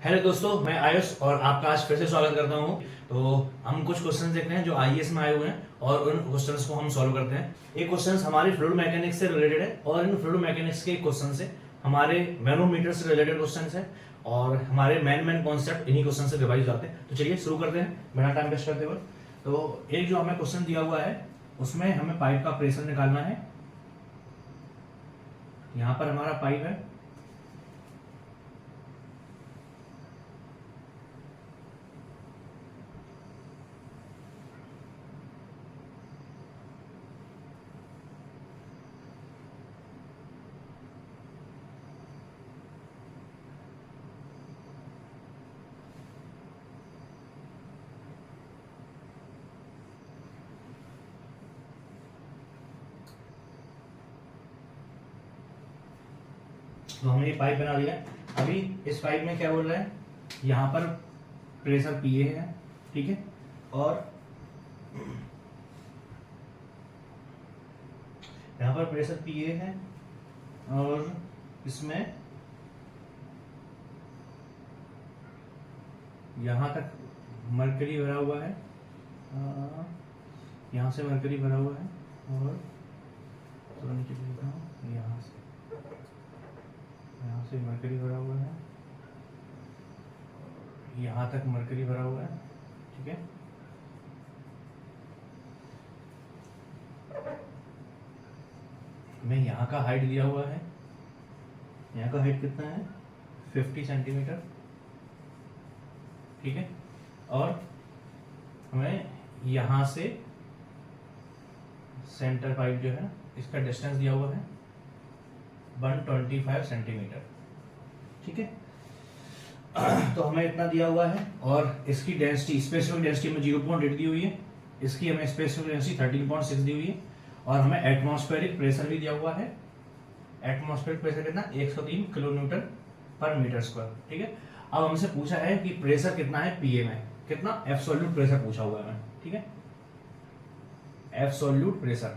Hello दोस्तों, मैं आयुष और आपका आज फिर से स्वागत करता हूं। तो हम कुछ क्वेश्चन देख रहे हैं जो आईएएस में आए हुए हैं और उन क्वेश्चंस को हम सॉल्व करते हैं। ये क्वेश्चंस हमारे फ्लूइड मैकेनिक्स से रिलेटेड है और इन फ्लूइड मैकेनिक्स के क्वेश्चन से हमारे मैनोमीटर से रिलेटेड क्वेश्चंस है और हमारे मेन कॉन्सेप्ट इन्हीं क्वेश्चन से रिवाइज आते हैं। तो चलिए शुरू करते हैं बिना टाइम वेस्ट करते हुए। तो एक जो हमें क्वेश्चन दिया हुआ है उसमें हमें पाइप का प्रेशर निकालना है। यहाँ पर हमारा पाइप है, तो हमने ये पाइप बना लिया। अभी इस पाइप में क्या बोल रहा है, यहाँ पर प्रेशर पीए है, ठीक है, और यहाँ पर प्रेशर पीए है और इसमें यहाँ तक मरकरी भरा हुआ है, यहाँ से मरकरी भरा हुआ है और थोड़ा नीचे देखता हूँ, यहाँ से मरकरी भरा हुआ है, यहाँ तक मरकरी भरा हुआ है, ठीक है। हमें यहाँ का हाइट दिया हुआ है, यहाँ का हाइट कितना है 50 सेंटीमीटर, ठीक है, और हमें यहाँ से सेंटर पाइप जो है इसका डिस्टेंस दिया हुआ है 125 सेंटीमीटर, ठीक है। तो हमें इतना दिया हुआ है और इसकी डेंसिटी, स्पेसिफिक डेंसिटी हमें 0.8 दी हुई है, इसकी हमें स्पेसिफिक डेंसिटी 13.6 दी हुई है और हमें एटमॉस्फेरिक प्रेशर भी दिया हुआ है। एटमॉस्फेरिक प्रेशर कितना 103 kilo newton per metre square, ठीक है। अब हमसे पूछा है कि प्रेशर कितना है पीए में, कितना एब्सोल्यूट प्रेशर पूछा हुआ है हमें, ठीक है, एब्सोल्यूट प्रेशर।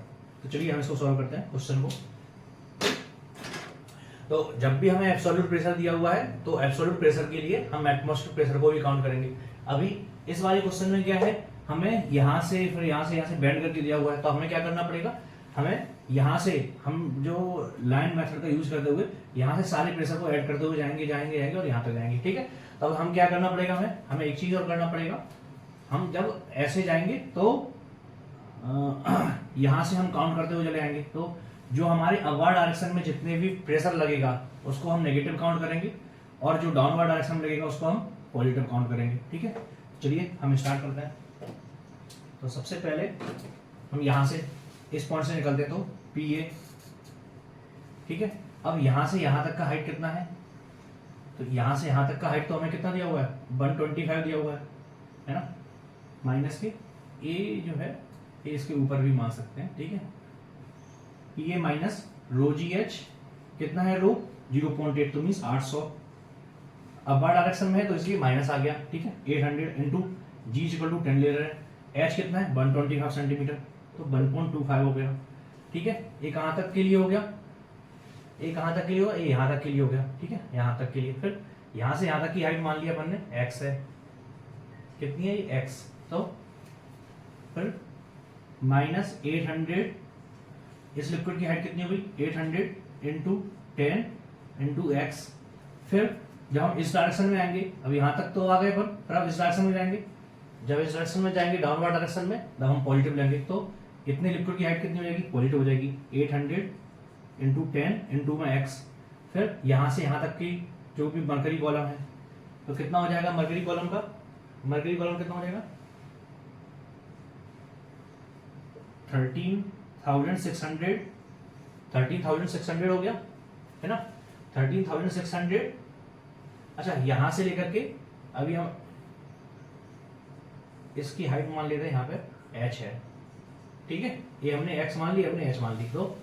तो चलिए हम इसको सॉल्व करते हैं क्वेश्चन को। तो जब भी हमें एब्सोल्यूट प्रेशर दिया हुआ है तो एब्सोल्यूट प्रेशर के लिए हम एटमॉस्फेरिक प्रेशर को भी काउंट करेंगे। अभी इस वाले क्वेश्चन में क्या है, हमें यहाँ से फिर यहाँ से बेंड करके दिया हुआ है, तो हमें क्या करना पड़ेगा, हमें यहाँ से हम जो लाइन मेथड का यूज करते हुए यहाँ से सारे प्रेशर को ऐड करते हुए जाएंगे और यहाँ तक जाएंगे, ठीक है। तब हम क्या करना पड़ेगा, हमें एक चीज और करना पड़ेगा। हम जब ऐसे जाएंगे तो यहाँ से हम काउंट करते हुए चले जाएंगे, तो जो हमारे अपवर्ड डायरेक्शन में जितने भी प्रेशर लगेगा उसको हम नेगेटिव काउंट करेंगे और जो डाउनवर्ड डायरेक्शन में लगेगा उसको हम पॉजिटिव काउंट करेंगे, ठीक है। चलिए हम स्टार्ट करते हैं। तो सबसे पहले हम यहाँ से इस पॉइंट से निकलते हैं, तो पी ए, ठीक है। अब यहाँ से यहाँ तक का हाइट कितना है, तो यहाँ से यहाँ तक का हाइट तो हमें कितना दिया हुआ है 125 दिया हुआ है ना, माइनस के ए जो है ए इसके ऊपर भी मान सकते हैं, ठीक है। P A minus rho ji H कितना है, रो 0.8 तो मीन्स 800, अपवर्ड डायरेक्शन में है तो इसलिए माइनस आ गया, ठीक है। 800 इंटू जी इक्वल टू 10 ले रहे हैं, एच कितना है 125 सेंटीमीटर, तो 1.25 हो गया, ठीक है। ये कहाँ तक के लिए हो गया, ये कहाँ तक के लिए होगा, ये यहाँ तक के लिए हो गया, ठीक है, यहाँ तक के लिए। फिर यहाँ से यहाँ तक की हाइट मान लिया अपन ने x है, कितनी है ये x, तो फिर माइनस 800, इस लिक्विड की हाइट कितनी हो गई 800 इंटू 10 इंटू एक्स। फिर जब हम इस डायरेक्शन में आएंगे, अब यहाँ तक तो आ गए पर अब इस डायरेक्शन में जाएंगे, जब इस डायरेक्शन में जाएंगे डाउनवर्ड डायरेक्शन में, तब हम पॉजिटिव लेंगे, तो इतने लिक्विड की हाइट कितनी हो जाएगी, पॉजिटिव हो जाएगी 800 इंटू 10 इंटू में एक्स। फिर यहाँ से यहाँ तक की जो भी मरकरी कॉलम है तो कितना हो जाएगा, मरकरी कॉलम कितना हो जाएगा 13,600 हो गया है ना, 13,600। अच्छा, यहां से लेकर के अभी हम इसकी हाइट मान लेते हैं, यहाँ पे h है, ठीक है। ये हमने x मान ली, हमने h मान ली, तो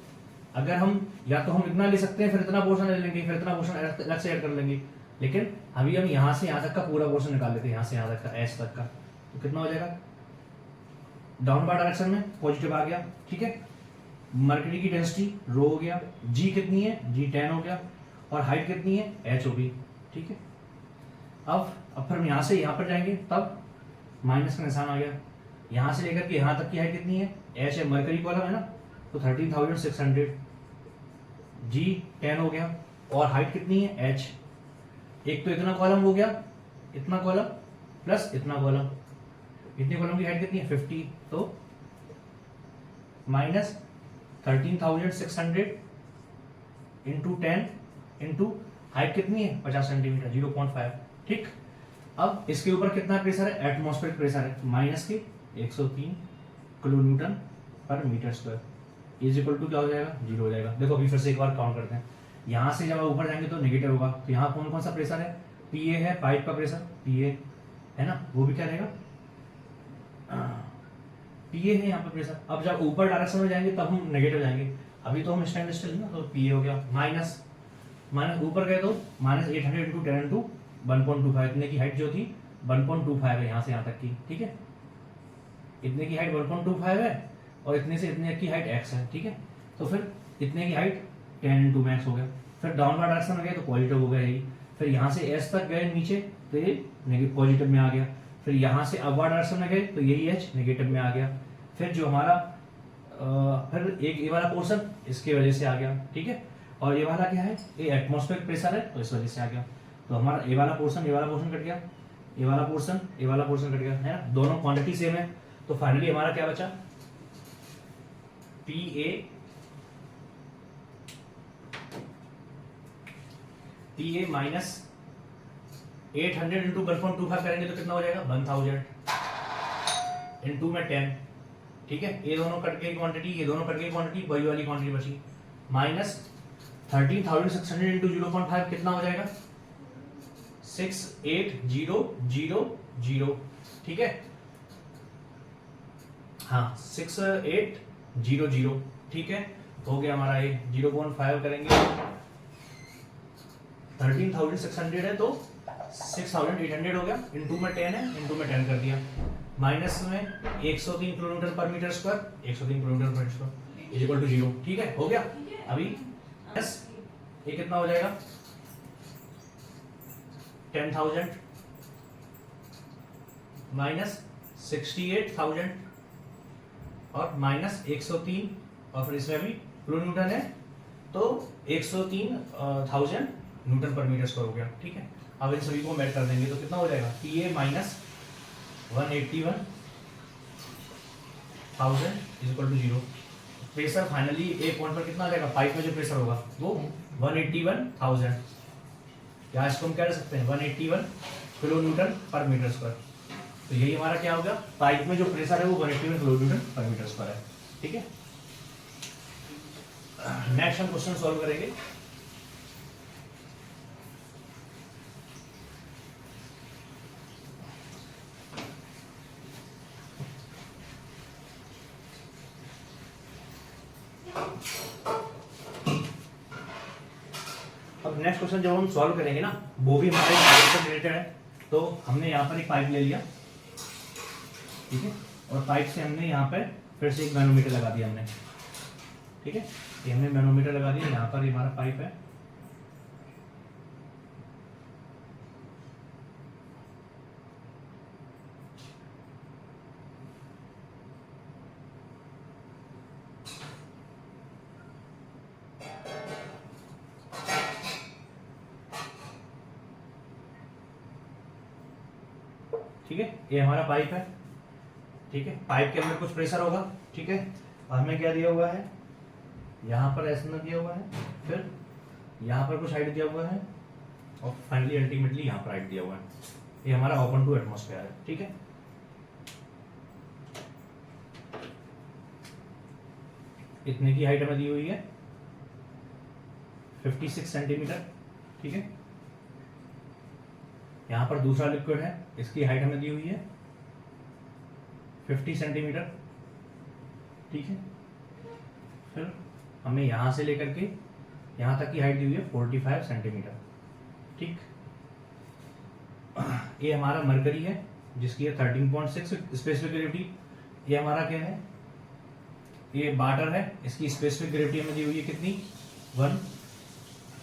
अगर हम या तो हम इतना ले सकते हैं फिर इतना पोर्शन ले लेंगे, फिर इतना पोर्शन अलग से ऐड कर लेंगे, लेकिन अभी हम यहाँ से यहाँ तक का पूरा पोर्शन निकाल लेते हैं, यहाँ से यहाँ तक का h तक का, तो कितना हो जाएगा, डाउनवर्ड डायरेक्शन में पॉजिटिव आ गया, ठीक है। मरकरी की डेंसिटी रो हो गया, जी कितनी है, जी 10 हो गया, और हाइट कितनी है, h होगी, ठीक है। अब फिर हम यहाँ से यहाँ पर जाएंगे तब माइनस का निशान आ गया। यहाँ से लेकर के यहाँ तक की हाइट कितनी है, एच है, मरकरी कॉलम है ना, तो 13,600, जी 10 हो गया, और हाइट कितनी है एच। एक तो इतना कॉलम हो गया, इतना कॉलम प्लस इतना कॉलम, इतने कॉलम की हाइट कितनी है 50, तो माइनस 13,600 इंटू 10 इंटू हाइट कितनी है 50 सेंटीमीटर, 0.5। ठीक, अब इसके ऊपर कितना प्रेशर है, एटमॉस्फेरिक प्रेशर है, माइनस के 103 kilo newton per metre square is equal to क्या हो जाएगा, 0 हो जाएगा। देखो अभी फिर से एक बार काउंट करते हैं। यहाँ से जब ऊपर जाएंगे तो नेगेटिव होगा, तो यहाँ कौन कौन सा प्रेशर है, पीए है, पाइप का प्रेशर पीए है ना, वो भी क्या रहेगा पीए है यहाँ पर प्रेशर। अब जब ऊपर डायरेक्शन में जाएंगे तब हम नेगेटिव जाएंगे, अभी तो हम स्टैंड स्टिल ना, तो पीए हो गया, माइनस माइनस ऊपर गए तो माइनस 800 इंटू 10 इंटू 1.25, इतने की हाइट जो थी 1.25 है यहाँ से यहाँ तक की। ठीक है, इतने की हाइट 1.25 है और इतने से इतने की हाइट x है। ठीक है, तो फिर इतने की हाइट 10 इंटू मैक्स हो गया। फिर डाउनवर्ड डायरेक्शन में गए तो पॉजिटिव हो गया यही, फिर यहाँ से s तक गए नीचे तो ये नेगेटिव पॉजिटिव में आ गया, फिर यहाँ से अपवर्ड डायरेक्शन में गए तो यही h नेगेटिव में आ गया, फिर जो हमारा फिर एक ये वाला पोर्शन इसकी वजह से आ गया। ठीक है, और ये वाला क्या है, ये एटमॉस्फेरिक प्रेशर है तो इस वजह से आ गया, तो हमारा ये वाला पोर्शन कट गया, ये वाला पोर्शन कट गया है ना, दोनों क्वांटिटी सेम है, तो फाइनली हमारा क्या बचा, पी ए माइनस 800 इंटू 1.25 करेंगे तो कितना हो जाएगा 1000 इंटू में 10। ठीक है, ये दोनों कट गई क्वांटिटी, ये दोनों कट गई क्वांटिटी, वही वाली क्वांटिटी बची, माइनस 13,600 इंटू 0.5 कितना हो जाएगा 68000। ठीक है, हाँ 6800। ठीक है, हो गया हमारा ये 0.5 करेंगे, 13,600 है तो 6,800 हो गया, इंटू में 10 है, इंटू में 10 कर दिया, माइनस में 103 kilometre per metre square, 103 kilometre per metre square is equal to 0। ठीक है, हो गया। अभी ये कितना हो जाएगा 10,000 माइनस 68,000 और माइनस 103, और फिर इसमें भी किलो न्यूटन है तो 103,000 न्यूटन पर मीटर स्क्वायर हो गया। ठीक है, अब इन सभी को ऐड कर देंगे तो कितना हो जाएगा, PA minus 181,000 is equal to 0। Pressure finally एक पॉइंट पर कितना आ जाएगा, पाइप में जो प्रेशर होगा वो 181,000, या इसको हम क्या कर सकते हैं 181 kilo newton per metre square. तो यही हमारा क्या होगा, पाइप में जो प्रेशर है वो 181 kilo newton per metre square है। ठीक है, नेक्स्ट हम क्वेश्चन सॉल्व करेंगे। अब नेक्स्ट क्वेश्चन जब हम सॉल्व करेंगे ना, वो भी हमारे पाइप से रिलेटेड है। तो हमने यहाँ पर एक पाइप ले लिया, ठीक है, और पाइप से हमने यहाँ पर फिर से एक मैनोमीटर लगा दिया हमने। ठीक है, ये हमने मैनोमीटर लगा दिया, यहाँ पर हमारा पाइप है, ठीक है, ये हमारा पाइप है। ठीक है, पाइप के अंदर कुछ प्रेशर होगा। ठीक है, और हमें क्या दिया हुआ है, यहाँ पर ऐसा दिया हुआ है, फिर यहाँ पर कुछ हाइट दिया हुआ है, और फाइनली अल्टीमेटली यहाँ पर हाइट दिया हुआ है। ये हमारा ओपन टू एटमॉस्फेयर है। ठीक है, इतने की हाइट हमें दी हुई है 56 सेंटीमीटर। ठीक है, यहाँ पर दूसरा लिक्विड है, इसकी हाइट हमें दी हुई है 50 सेंटीमीटर। ठीक है, फिर हमें यहाँ से लेकर के यहाँ तक की हाइट दी हुई है 45 सेंटीमीटर। ठीक, ये हमारा मरकरी है जिसकी है 13.6 स्पेसिफिक ग्रेविटी। ये हमारा क्या है, ये वाटर है, इसकी स्पेसिफिक ग्रेविटी हमें दी हुई है कितनी 1,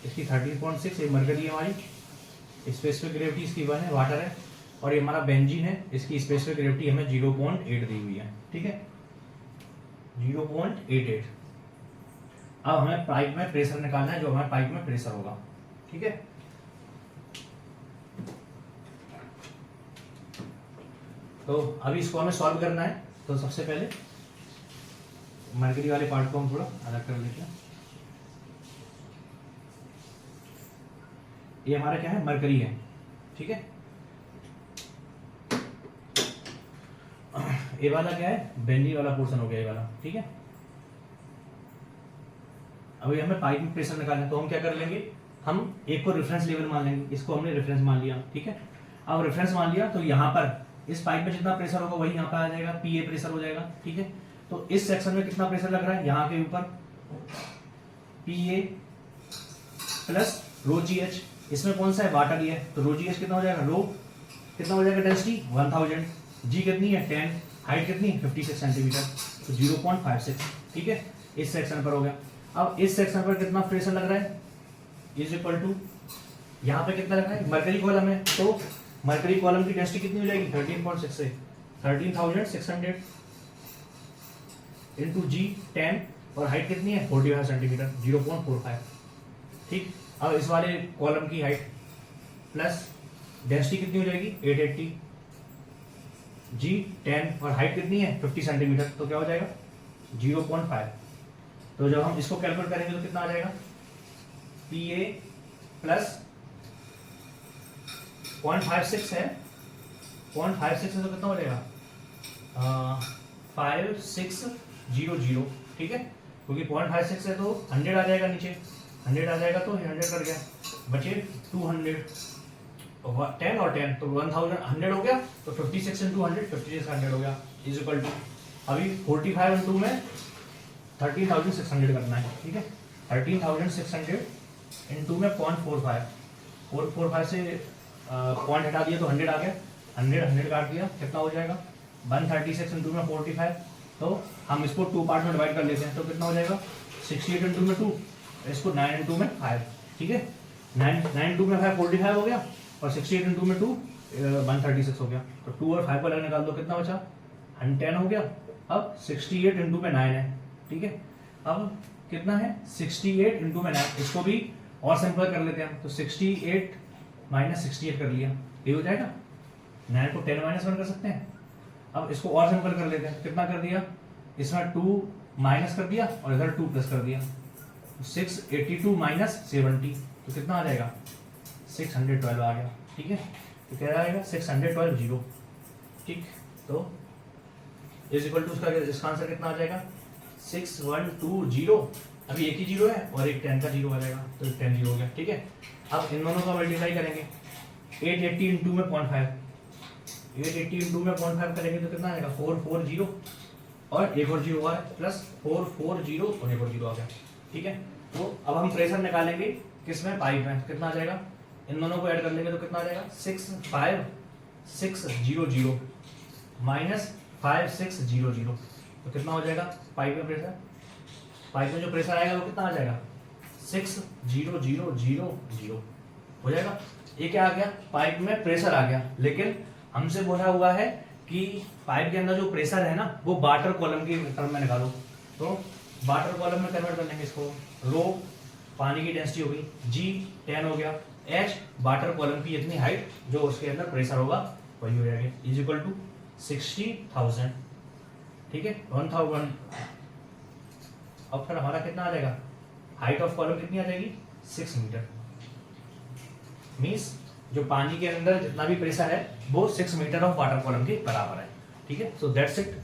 इसकी 13.6, ये मरकरी है हमारी। स्पेसिफिक ग्रेविटी इसकी 1 है, वाटर है, और ये हमारा बेंजीन है, इसकी स्पेसिफिक ग्रेविटी हमें 0.8 दी हुई है, ठीक है, 0.88। अब हमें पाइप में प्रेशर निकालना है, जो हमारे पाइप में प्रेशर होगा, ठीक है। तो अभी इसको हमें सॉल्व करना है। तो सबसे पहले मरकरी वाले पार्ट को हम थोड़ा अलग कर लेते हैं। ये हमारा क्या है, मरकरी है, ठीक है। ये वाला क्या है, बेंजीन वाला पोर्शन हो गया ये वाला, ठीक है। अभी हमें पाइप में प्रेशर निकालना है, तो हम क्या कर लेंगे, हम एक को रेफरेंस लेवल मान लेंगे, इसको हमने रेफरेंस मान लिया, ठीक है। अब रेफरेंस मान लिया तो यहाँ पर इस पाइप में जितना प्रेशर होगा वही यहाँ पर आ जाएगा, पीए प्रेशर हो जाएगा, ठीक है। तो इस सेक्शन में कितना प्रेशर लग रहा है, यहाँ के ऊपर पीए प्लस रो जी एच, इसमें कौन सा है, वाटर ही है, तो रो जी एच कितना हो जाएगा, रो कितना हो जाएगा, डेंसिटी 1000, जी कितनी है 10, हाइट कितनी 56 सेंटीमीटर, तो 0.56, ठीक है। इस सेक्शन पर हो गया। अब इस सेक्शन पर कितना प्रेशर लग रहा है, इज इक्वल टू यहाँ पे कितना लग रहा है, मरकरी कॉलम है, तो मरकरी कॉलम की डेंसिटी कितनी हो जाएगी 13.6 से 13,600 इंटू जी 10, और हाइट कितनी है 45 सेंटीमीटर 0.45, ठीक। अब इस वाले कॉलम की हाइट प्लस डेंसिटी कितनी हो जाएगी 880, जी 10 और हाइट कितनी है 50 सेंटीमीटर, तो क्या हो जाएगा 0.5। तो जब हम इसको कैलकुलेट करेंगे तो कितना आ जाएगा, पी ए प्लस 0.56 है, 0.56 है तो कितना हो जाएगा 5600, ठीक है, क्योंकि 0.56 है तो 100 आ जाएगा, नीचे 100 आ जाएगा तो 100 कर गया, बचे 200, 10 और 10 तो 1100 हो गया, तो 56 इंटू 100 5600 हो गया, इज इक्वल टू अभी 45 इंटू में 13,600 करना है, ठीक है। 13,600 इंटू में 0.45 से पॉइंट हटा दिया तो 100 आ गया, 100 काट दिया, कितना हो जाएगा 136 इंटू में 45, तो हम इसको 2 पार्ट में डिवाइड कर लेते हैं, तो कितना हो जाएगा 68 इंटू में 2, इसको 9 इंटू में 5, ठीक है। 9 इंटू में 5 45 हो गया, और 68 इंटू में 2 136 हो गया, तो 2 और 5 को अलग निकाल दो, कितना बचा 10 हो गया। अब 68 इंटू में 9 है, ठीक है। अब कितना है 68 इंटू में 9, इसको भी और सिंपल कर लेते हैं, तो 68 माइनस 68 कर लिया, ये हो जाएगा, 9 को 10 माइनस 1 कर सकते हैं। अब इसको और सिंपल कर लेते हैं, कितना कर दिया, इसमें 2 माइनस कर दिया और इधर 2 प्लस कर दिया, 682 माइनस 70, तो कितना आ जाएगा 612 आ गया, ठीक है। तो क्या आएगा 612 जीरो, ठीक। तो इज इक्वल टू इसका आंसर कितना आ जाएगा 6120, अभी एक ही जीरो है और एक 10 का जीरो आ जाएगा, तो 10 जीरो हो गया, ठीक है। अब इन दोनों का मल्टीप्लाई करेंगे, 880 इंटू में 0.5, 880 इंटू में 0.5 करेंगे तो कितना आ जाएगा 440, और एक और जीरो हुआ है प्लस 440 और एक और जीरो आ गया, ठीक है। तो अब हम प्रेशर निकालेंगे किसमें, पाइप में, कितना आ जाएगा, इन दोनों को ऐड कर लेंगे तो कितना आ जाएगा 65600 माइनस 5600, तो कितना हो जाएगा पाइप में प्रेशर, पाइप में जो प्रेशर आएगा वो कितना आ जाएगा 60000 हो जाएगा। ये क्या आ गया, पाइप में प्रेशर आ गया, लेकिन हमसे बोला हुआ है कि पाइप के अंदर जो प्रेशर है ना वो वाटर कॉलम के टर्म में निकालो, तो वाटर कॉलम में कन्वर्ट कर लेंगे इसको, रो पानी की डेंसिटी हो गई, जी 10 हो गया, एच वाटर कॉलम की इतनी हाइट जो उसके अंदर प्रेशर होगा वही हो जाएगा, इज इक्वल टू 60,000, ठीक है 1000। अब फिर हमारा कितना आ जाएगा, हाइट ऑफ कॉलम कितनी आ जाएगी 6 मीटर, मीन्स जो पानी के अंदर जितना भी प्रेशर है वो 6 मीटर ऑफ वाटर कॉलम के बराबर है, ठीक है। So that's it.